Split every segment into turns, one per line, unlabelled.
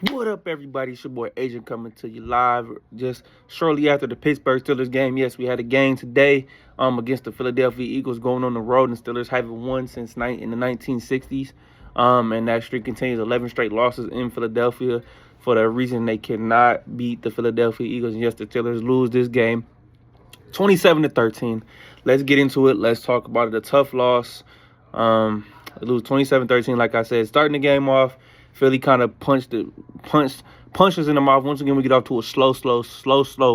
What up, everybody? It's your boy Agent coming to you live just shortly after the Pittsburgh Steelers game. Yes, we had a game today against the Philadelphia Eagles going on the road, and Steelers haven't won since in the 1960s. And that streak continues 11 straight losses in Philadelphia for the reason they cannot beat the Philadelphia Eagles. And yes, the Steelers lose this game 27-13. Let's get into it. Let's talk about it. A tough loss. Lose 27-13, like I said. Starting the game off, Philly kind of punches in the mouth. Once again, we get off to a slow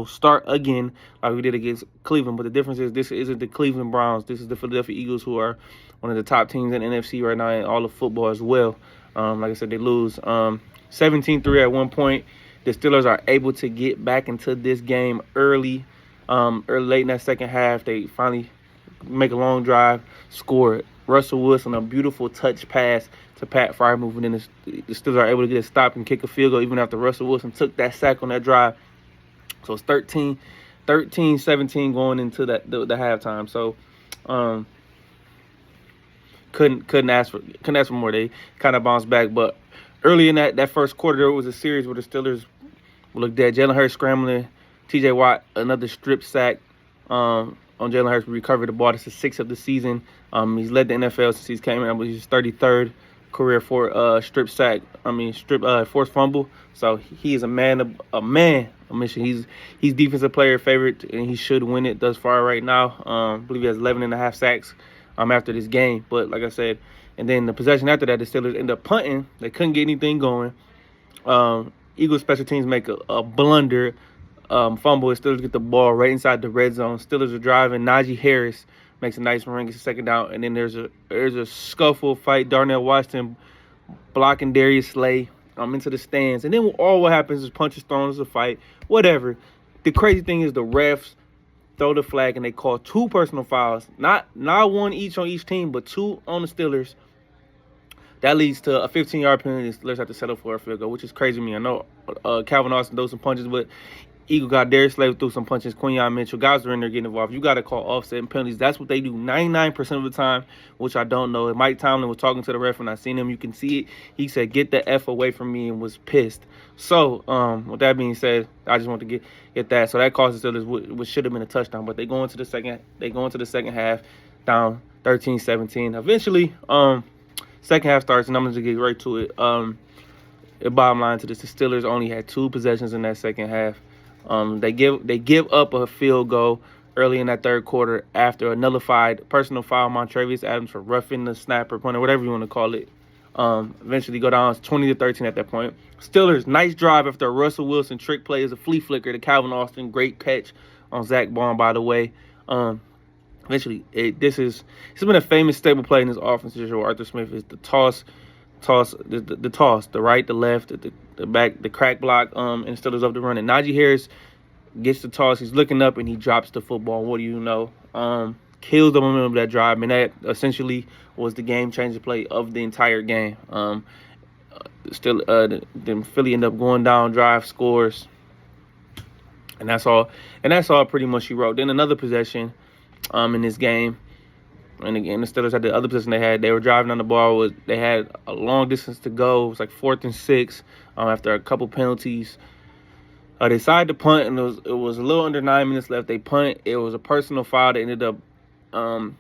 start again, like we did against Cleveland. But the difference is this isn't the Cleveland Browns. This is the Philadelphia Eagles, who are one of the top teams in the NFC right now in all of football as well. Like I said, they lose 17-3 at one point. The Steelers are able to get back into this game early late in that second half. They finally make a long drive, score it. Russell Wilson, a beautiful touch pass to Pat Freiermuth, and then the Steelers are able to get a stop and kick a field goal even after Russell Wilson took that sack on that drive. So it's 13-17 going into the halftime. So couldn't ask for more. They kind of bounced back, but early in that first quarter, there was a series where the Steelers looked at Jalen Hurts scrambling, T.J. Watt another strip sack on Jalen Hurts. Recovered the ball. This is 6th of the season. He's led the NFL since he's came in. I believe he's 33rd career for forced fumble. So he is a man of mission. He's defensive player favorite, and he should win it thus far right now. I believe he has 11.5 sacks after this game. But like I said, and then the possession after that, the Steelers end up punting. They couldn't get anything going. Eagles special teams make a blunder. Fumble, and Steelers get the ball right inside the red zone. Steelers are driving. Najee Harris makes a nice run, gets a second down, and then there's a scuffle fight. Darnell Washington blocking Darius Slay into the stands, and then all what happens is punches thrown. It's a fight, whatever. The crazy thing is the refs throw the flag and they call 2 personal fouls, not one each on each team, but 2 on the Steelers. That leads to a 15-yard penalty. The Steelers have to settle for a field goal, which is crazy to me. I know Calvin Austin threw some punches, but Eagle got Darius Slay threw some punches. Quinyon Mitchell, guys are in there getting involved. You got to call offset and penalties. That's what they do 99% of the time, which I don't know. Mike Tomlin was talking to the ref, and I seen him. You can see it. He said, "Get the F away from me," and was pissed. So, with that being said, I just want to get that. So that cost the Steelers what should have been a touchdown, but they go into the second half down 13-17. Eventually, second half starts, and I'm going to get right to it. The bottom line to this, the Steelers only had 2 possessions in that second half. They give up a field goal early in that third quarter after a nullified personal foul on Montravius Adams for roughing the snapper, punter, whatever you want to call it. Eventually go down 20-13 at that point. Steelers, nice drive after a Russell Wilson trick play as a flea flicker to Calvin Austin. Great catch on Zach Baun, by the way. Eventually, this has been a famous staple play in this offense. Arthur Smith is the toss, the right, the left, the back, the crack block, and Steelers up the run. And Najee Harris gets the toss. He's looking up and he drops the football. What do you know? Kills the momentum of that drive, and that essentially was the game-changing play of the entire game. Then Philly end up going down, drive, scores, and that's all. And that's all pretty much she wrote. Then another possession in this game. And again, the Steelers had the other position they had. They were driving on the ball. They had a long distance to go. It was like 4th and 6 after a couple penalties. They decided to punt, and it was a little under 9 minutes left. They punt. It was a personal foul that ended up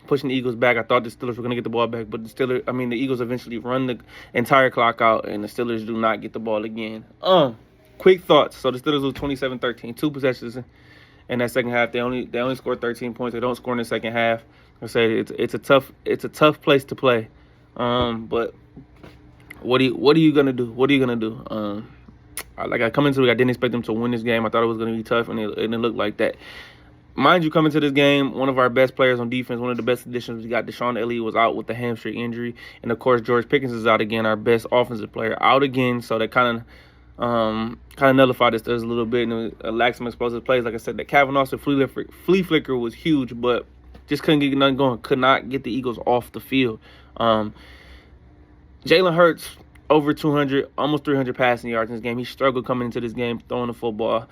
pushing the Eagles back. I thought the Steelers were going to get the ball back, but the Eagles eventually run the entire clock out, and the Steelers do not get the ball again. Quick thoughts. So the Steelers lose 27-13, 2 possessions in that second half. They only scored 13 points. They don't score in the second half. I said it's a tough place to play, but what are you gonna do? What are you gonna do? I come into it, I didn't expect them to win this game. I thought it was gonna be tough, and it looked like that. Mind you, coming to this game, one of our best players on defense, one of the best additions we got, Deshaun Elliott, was out with the hamstring injury, and of course George Pickens is out again, our best offensive player, out again. So that kind of nullified us a little bit, and it lacked some explosive plays. Like I said, that Calvin Austin flea flicker was huge, but just couldn't get nothing going. Could not get the Eagles off the field. Jalen Hurts, over 200, almost 300 passing yards in this game. He struggled coming into this game throwing the football.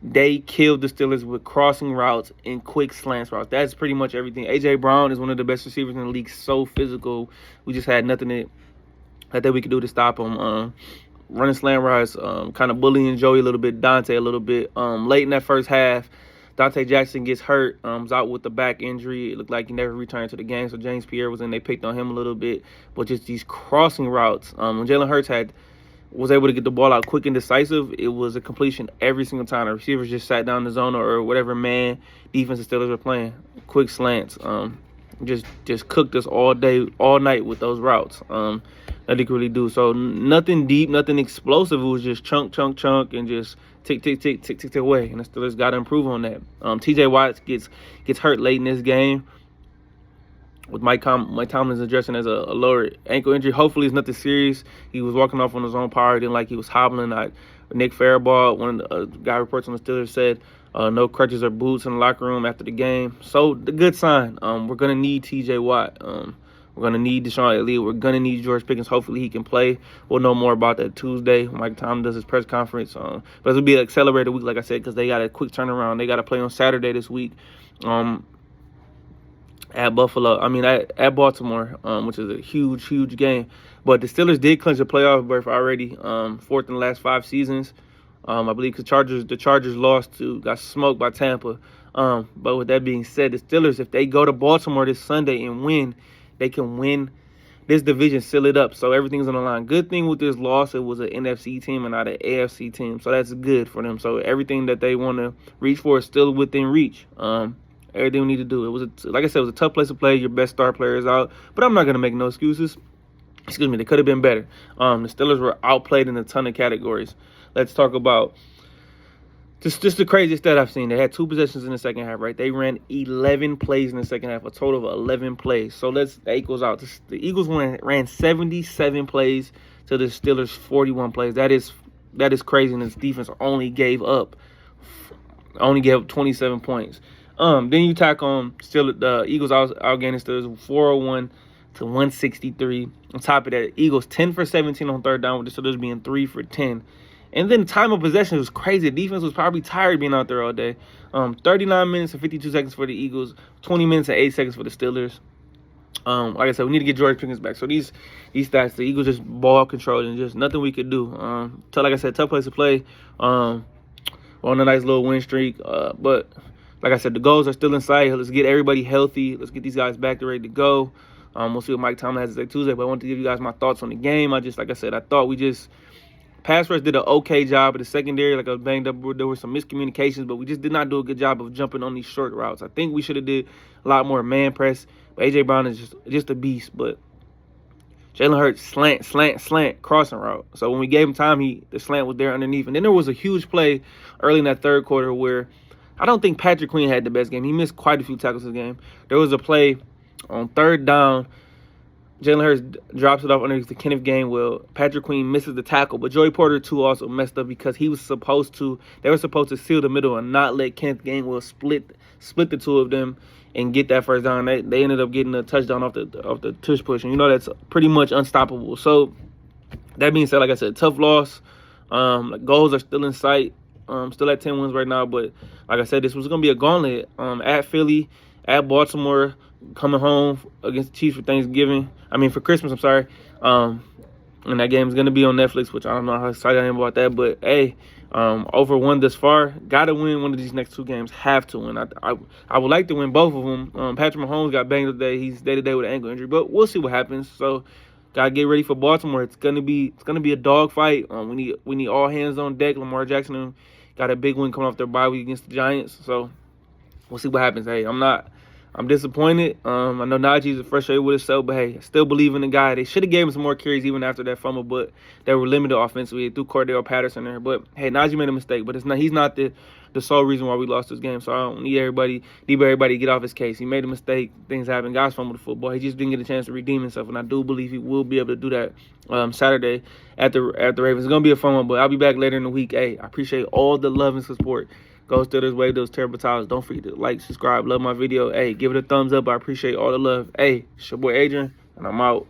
They killed the Steelers with crossing routes and quick slants routes. That's pretty much everything. A.J. Brown is one of the best receivers in the league. So physical. We just had nothing that we could do to stop him. running slant routes, kind of bullying Joey a little bit, Dante a little bit. Late in that first half, Dante Jackson gets hurt, was out with the back injury. It looked like he never returned to the game, so James Pierre was in. They picked on him a little bit. But just these crossing routes, when Jalen Hurts was able to get the ball out quick and decisive, it was a completion every single time. The receivers just sat down the zone or whatever man defense the Steelers were playing. Quick slants. Just cooked us all day, all night with those routes. That they could really do. So nothing deep, nothing explosive. It was just chunk, and just tick away. And the Steelers got to improve on that. T.J. Watt gets hurt late in this game, with Mike Tomlin's addressing as a lower ankle injury. Hopefully it's nothing serious. He was walking off on his own power. Didn't like he was hobbling. Nick Farabaugh, one of the guy reports on the Steelers, said no crutches or boots in the locker room after the game. So the good sign. We're going to need T.J. Watt. We're going to need Deshaun Elliott. We're going to need George Pickens. Hopefully he can play. We'll know more about that Tuesday when Mike Tomlin does his press conference. But it'll be an accelerated week, like I said, because they got a quick turnaround. They got to play on Saturday this week. At Baltimore, which is a huge game. But the Steelers did clinch a playoff berth already, fourth in the last 5 seasons. I believe the Chargers got smoked by Tampa. But with that being said, the Steelers, if they go to Baltimore this Sunday and win, they can win this division, seal it up. So everything's on the line. Good thing with this loss, it was an NFC team and not an AFC team. So that's good for them. So everything that they want to reach for is still within reach. Everything we need to do. Like I said, it was a tough place to play. Your best star player is out. But I'm not going to make no excuses. Excuse me, they could have been better. The Steelers were outplayed in a ton of categories. Let's talk about just the craziest stat I've seen. They had 2 possessions in the second half, right? They ran 11 plays in the second half, a total of 11 plays. So that equals out. The Eagles ran 77 plays to the Steelers' 41 plays. That is crazy, and this defense only gave up 27 points. Then you tack on the Eagles outgained the Steelers 401 to 163. On top of that, Eagles 10 for 17 on third down, with the Steelers being 3 for 10. And then time of possession was crazy. The defense was probably tired being out there all day. 39 minutes and 52 seconds for the Eagles, 20 minutes and 8 seconds for the Steelers. Like I said, we need to get George Pickens back. So these stats, the Eagles just ball control and just nothing we could do. Like I said, tough place to play. On a nice little win streak, but like I said, the goals are still in sight. Let's get everybody healthy. Let's get these guys back to ready to go. We'll see what Mike Tomlin has to say Tuesday. But I want to give you guys my thoughts on the game. Like I said, I thought pass rush did an okay job. At the secondary, like I was banged up. There were some miscommunications, but we just did not do a good job of jumping on these short routes. I think we should have did a lot more man press. But A.J. Brown is just a beast. But Jalen Hurts slant, crossing route. So when we gave him time, the slant was there underneath. And then there was a huge play early in that third quarter where I don't think Patrick Queen had the best game. He missed quite a few tackles this game. There was a play on third down. Jalen Hurts drops it off underneath the Kenneth Gainwell. Patrick Queen misses the tackle, but Joey Porter, too, also messed up because they were supposed to seal the middle and not let Kenneth Gainwell split the two of them and get that first down. They ended up getting a touchdown off the tush push, and that's pretty much unstoppable. So that being said, like I said, tough loss. Goals are still in sight. Still at 10 wins right now, but like I said, this was going to be a gauntlet. At Philly, at Baltimore, coming home against the Chiefs for Christmas, I'm sorry. And that game is going to be on Netflix, which I don't know how excited I am about that, but hey, over one this far, got to win one of these next 2 games, have to win. I would like to win both of them. Patrick Mahomes got banged up today. He's day-to-day with an ankle injury, but we'll see what happens. So gotta get ready for Baltimore. It's gonna be a dog fight. We need all hands on deck. Lamar Jackson got a big win coming off their bye week against the Giants. So we'll see what happens. Hey, I'm disappointed. I know Najee's frustrated with himself, but hey, I still believe in the guy. They should have gave him some more carries even after that fumble, but they were limited offensively. They threw Cordell Patterson there. But hey, Najee made a mistake, but he's not the sole reason why we lost this game. So I don't need everybody to get off his case. He made a mistake. Things happen. Guys fumbled the football. He just didn't get a chance to redeem himself, and I do believe he will be able to do that Saturday at the Ravens. It's gonna be a fun one, but I'll be back later in the week. Hey, I appreciate all the love and support. Go Steelers, wave those terrible towels. Don't forget to like, subscribe, love my video. Hey, give it a thumbs up. I appreciate all the love. Hey, it's your boy Adrian, and I'm out.